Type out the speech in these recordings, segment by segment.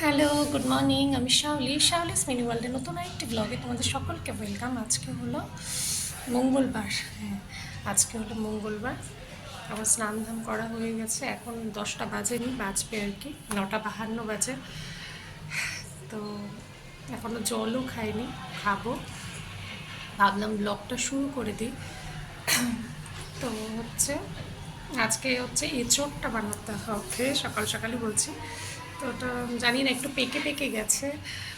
Hello, good morning. আমি শাওলিস mini ওয়ার্ল্ডের নতুন আরেকটি ব্লগে তোমাদের সকলকে ওয়েলকাম। আজকে হলো মঙ্গলবার। হ্যাঁ, আজকে হলো মঙ্গলবার। আমার স্নান ধান করা হয়ে গেছে, এখন 10টা বাজেনি, বাজবে আর কি, 9:52 বাজে। তো এখনও জলও খাইনি, খাবো। ভাবলাম ব্লগটা শুরু করে দিই। তো আজকে এঁচোড়টা বানাতে হবে, সকাল সকালই বলছি। তো ওটা জানি না, একটু পেকে পেকে গেছে,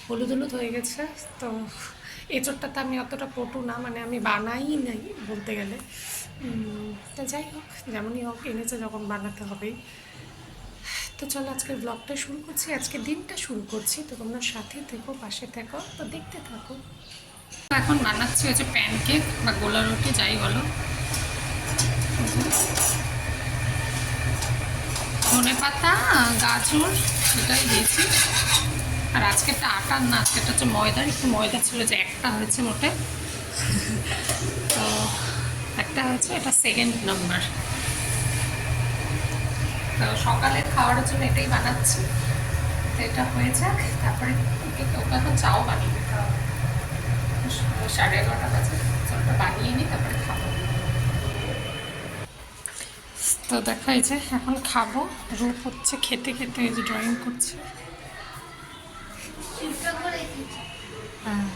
হলুদ হলুদ হয়ে গেছে। তো এঁচোড়টাতে আমি অতটা পটু না, মানে আমি বানাই নাই বলতে গেলে। তা যাই হোক, যেমনই হোক, এনেছে যখন বানাতে হবেই। তো চলো আজকের ব্লগটা শুরু করছি, আজকের দিনটা শুরু করছি। তো তোমরা সাথে থেকো, পাশে থেকো, তো দেখতে থাকো। এখন বানাচ্ছি প্যানকেক বা গোলা রুটি, যাই বলো। ধনে পাতা, গাজর, সেটাই দিয়েছি। আর আজকেরটা আটার না, আজকেরটা ময়দার, একটু ময়দা ছিল, যে একটা হয়েছে মোটে। তো একটা হয়েছে, এটা সেকেন্ড নাম্বার। তো সকালে খাওয়ার জন্য এটাই বানাচ্ছি। তো এটা হয়ে যাক, তারপরে ওকে এখন চাও বানিয়ে দিতে হবে। 11:30 বাজে, ওটা বানিয়ে নিই, তারপরে খাবো। তো দেখা এখন খাবো। রূপ খেতে খেতে এই যে ড্রয়িং করছে। হ্যাঁ,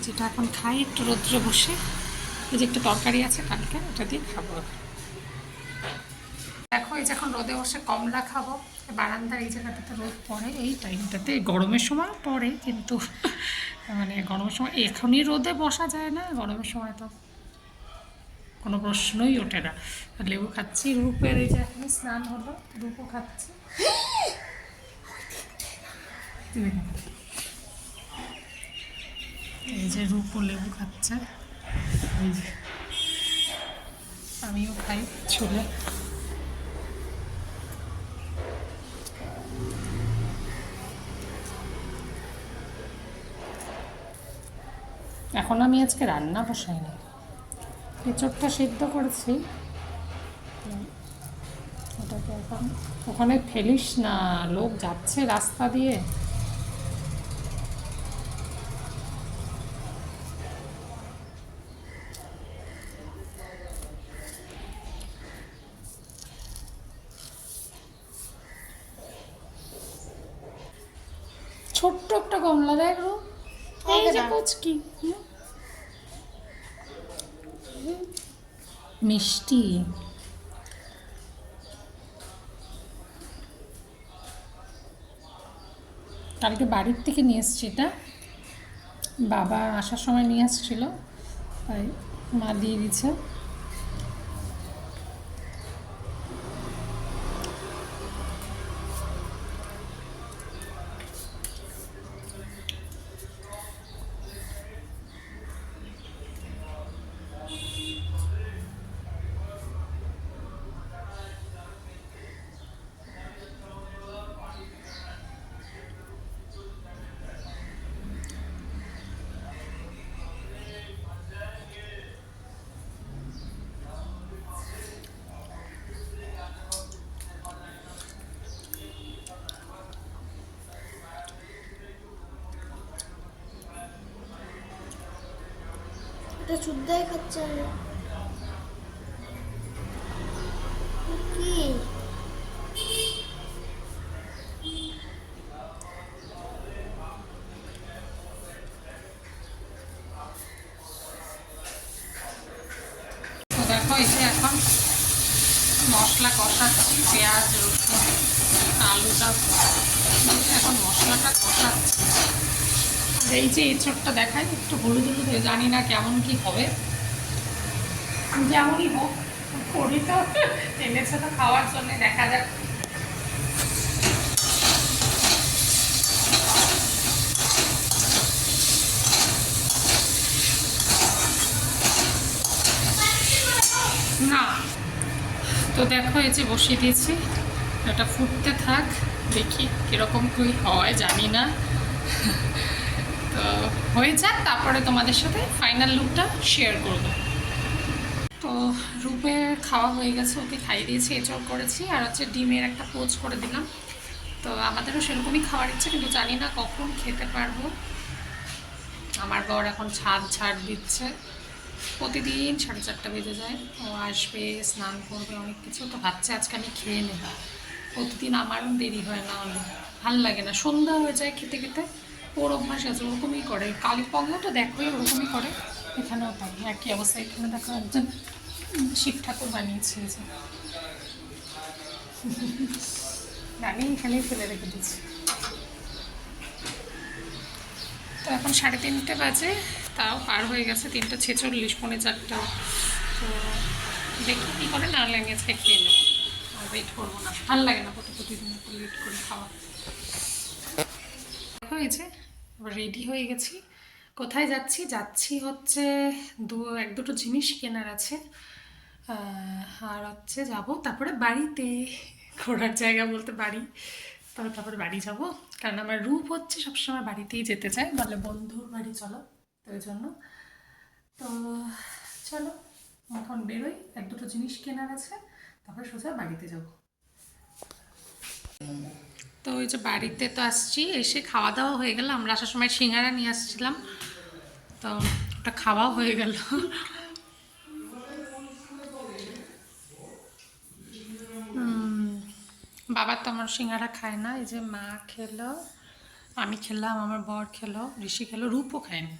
যেটা এখন খাই একটু রৌদ্রে বসে। এই যে একটু তরকারি আছে কালকে, ওটা দিয়ে খাবো। দেখো এখন রোদে বসে কমলা খাবো। বারান্দার এই জায়গাটাতে রোদ পড়ে, এই টাইমটাতে গরমের সময় পড়ে, কিন্তু মানে গরমের সময় এখনই রোদে বসা যায় না, গরমের সময় তো কোনো প্রশ্নই ওঠে না। লেবু খাচ্ছি, রূপের এই যে এখন স্নান হলো, রূপও খাচ্ছে। এই যে রূপও লেবু খাচ্ছে, এই যে আমিও খাই ছুলে। এখন আমি আজকে রান্না বসাইনি, এঁচোড়টা সিদ্ধ করেছি। ওটাকে এখন ওখানে ফেলিস না, লোক যাচ্ছে রাস্তা দিয়ে। ছোট্ট একটা কমলা, দেখো এই যে কুচকি, মিষ্টি। কালকে বাড়ির থেকে নিয়ে এসছি এটা, বাবা আসার সময় নিয়ে আসছিল, তাই মা দিয়ে দিচ্ছে। এটা শুদ্ধাই খাচ্ছে কি? তো দেখো এখন মশলা কষাচ্ছি, পেঁয়াজ, রসুন, আলুটা, এখন মশলাটা কষাচ্ছি। আর এই যে এঁচোড়টা দেখাই, একটু হলুদ হলুদ, জানি না কেমন কি হবে, যেমনই হোক করি তো, এনেছে তো খাওয়ার জন্য, দেখা যাক। না, তো দেখো বসিয়ে দিয়েছি, এটা ফুটতে থাক, দেখি কীরকম কী হয় জানি না। তো হয়ে যাক, তারপরে তোমাদের সাথে ফাইনাল লুকটা শেয়ার করব। তো রূপের খাওয়া হয়ে গেছে, ওকে খাইয়ে দিয়েছি, এঁচড় করেছি, আর ডিমের একটা পোচ করে দিলাম। তো আমাদেরও সেরকমই খাওয়ার ইচ্ছে, কিন্তু জানি না কখন খেতে পারবো। আমার বর এখন ছাড় দিচ্ছে, প্রতিদিন 4:30 বেজে যায়। ও আসবে, স্নান করবে, অনেক কিছু তো ভাবছে আজকে আমি খেয়ে নেব। প্রতিদিন আমারও দেরি হয় না হলে ভাল লাগে না, সন্ধ্যা হয়ে যায় খেতে খেতে। ওর অভ্যাস আছে, ওরকমই করে। কালীপঙ্গও তো দেখোই ওরকমই করে, এখানেও তাই একই অবস্থা। এখানে দেখো একজন শিব ঠাকুর বানিয়েছে, এই যে আমি এখানেই ফেলে রেখে দিচ্ছি। তো এখন 3:30 বাজে, তাও পার হয়ে গেছে 3:46, 3:45। তো দেখি কী করে, না হলে আমি আজকে খেয়ে নেবো, আর ওয়েট করবো না, ভালো লাগে না প্রতিদিন লেট করে খাওয়া। দেখো এই যে রেডি হয়ে গেছি। কোথায় যাচ্ছি? যাচ্ছি হচ্ছে এক দুটো জিনিস কেনার আছে, আর হচ্ছে যাবো তারপরে বাড়িতে। ঘোরার জায়গা বলতে বাড়ি, তারপরে বাড়ি যাব। কারণ আমার রূপ হচ্ছে সবসময় বাড়িতেই যেতে চায়, বলে বন্ধুর বাড়ি চলো, তো ওই জন্য। তো চলো এখন বেরোই, এক দুটো জিনিস কেনার আছে, তারপরে সোজা বাড়িতে যাব। তো ওই যে বাড়িতে তো আসছি, এসে খাওয়া দাওয়া হয়ে গেল। আমরা আসার সময় সিঙ্গারা নিয়ে আসছিলাম, তো ওটা খাওয়াও হয়ে গেল। বাবা তো আমার সিঙ্গারা খায় না। এই যে মা খেলো, আমি খেলাম, আমার বর খেলো, ঋষি খেলো, রূপও খায়নি।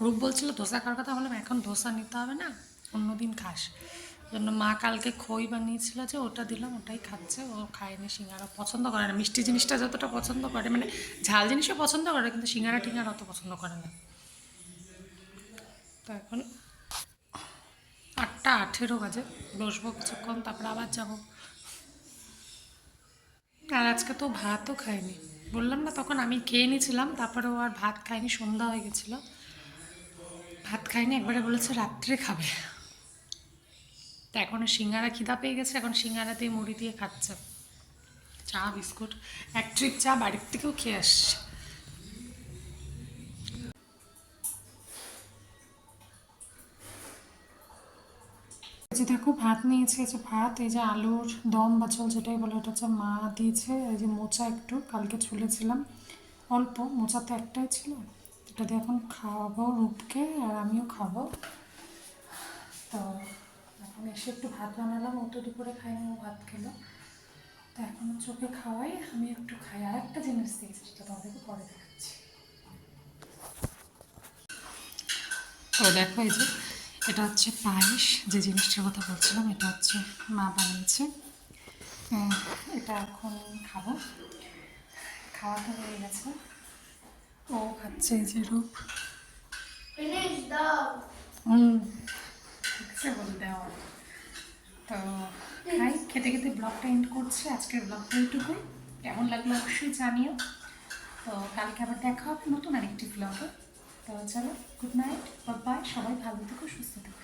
রূপ বলছিল ধোসা খাওয়ার কথা, বললাম এখন ধোসা নিতে হবে না, অন্যদিন খাস। জন্য মা কালকে খই বানিয়েছিল, যে ওটা দিলাম, ওটাই খাচ্ছে। ও খায়নি সিঙ্গারা, পছন্দ করে না। মিষ্টি জিনিসটা যতটা পছন্দ করে, মানে ঝাল জিনিসও পছন্দ করে, কিন্তু সিঙ্গারা টিঙ্গারা অত পছন্দ করে না। তো এখন 8:18 বাজে, বসবো কিছুক্ষণ, তারপরে আবার যাব। আর আজকে তো ভাতও খাইনি, বললাম না তখন আমি খেয়ে নিয়েছিলাম, তারপরে ও আর ভাত খায়নি, সন্ধ্যা হয়ে গেছিলো, ভাত খায়নি। একবারে বলেছে রাত্রে খাবে। তা এখন সিঙ্গারা খিদা পেয়ে গেছে, এখন সিঙ্গারা দিয়ে মুড়ি দিয়ে খাচ্ছে, চা বিস্কুট। এক ট্রিপ চা বাড়ির থেকেও খেয়ে আসছে। এই যে দেখো ভাত নিয়েছে, এই যে ভাত, এই যে আলুর দম বা ঝোল যেটাই বলে, ওটা হচ্ছে মা দিয়েছে। এই যে মোচা একটু কালকে ছুলেছিলাম, অল্প, মোচা তো একটাই ছিল। এটা দিয়ে এখন খাওয়াবো রূপকে, আর আমিও খাবো। তো এখন এসে একটু ভাত বানালাম, ও তো দুপুরে খাইনি, ও ভাত খেলো। তো এখন চোখে খাওয়াই, আমি একটু খাই। আর একটা জিনিস দিয়েছি, সেটা তোমাদেরকে পরে দেখাচ্ছি। তো দেখো এই যে এটা হচ্ছে পায়েস, যে জিনিসটার কথা বলছিলাম, এটা হচ্ছে মা বানিয়েছে। এটা এখন খাবো, খাওয়া তো হয়ে গেছে। ও খাচ্ছে, এই যে রূপ। ফিনিশ দাও। দেখছে বলে দেওয়া। তো খাই, খেতে খেতে ব্লগটা এন্ড করছি। আজকের ব্লগটা এইটুকুই, কেমন লাগলো অবশ্যই জানিও। তো কালকে আবার দেখা হবে নতুন আরেকটি ব্লগে। তো চলো, গুড নাইট, বাই, সবাই ভালো থেকো, সুস্থ থেকো।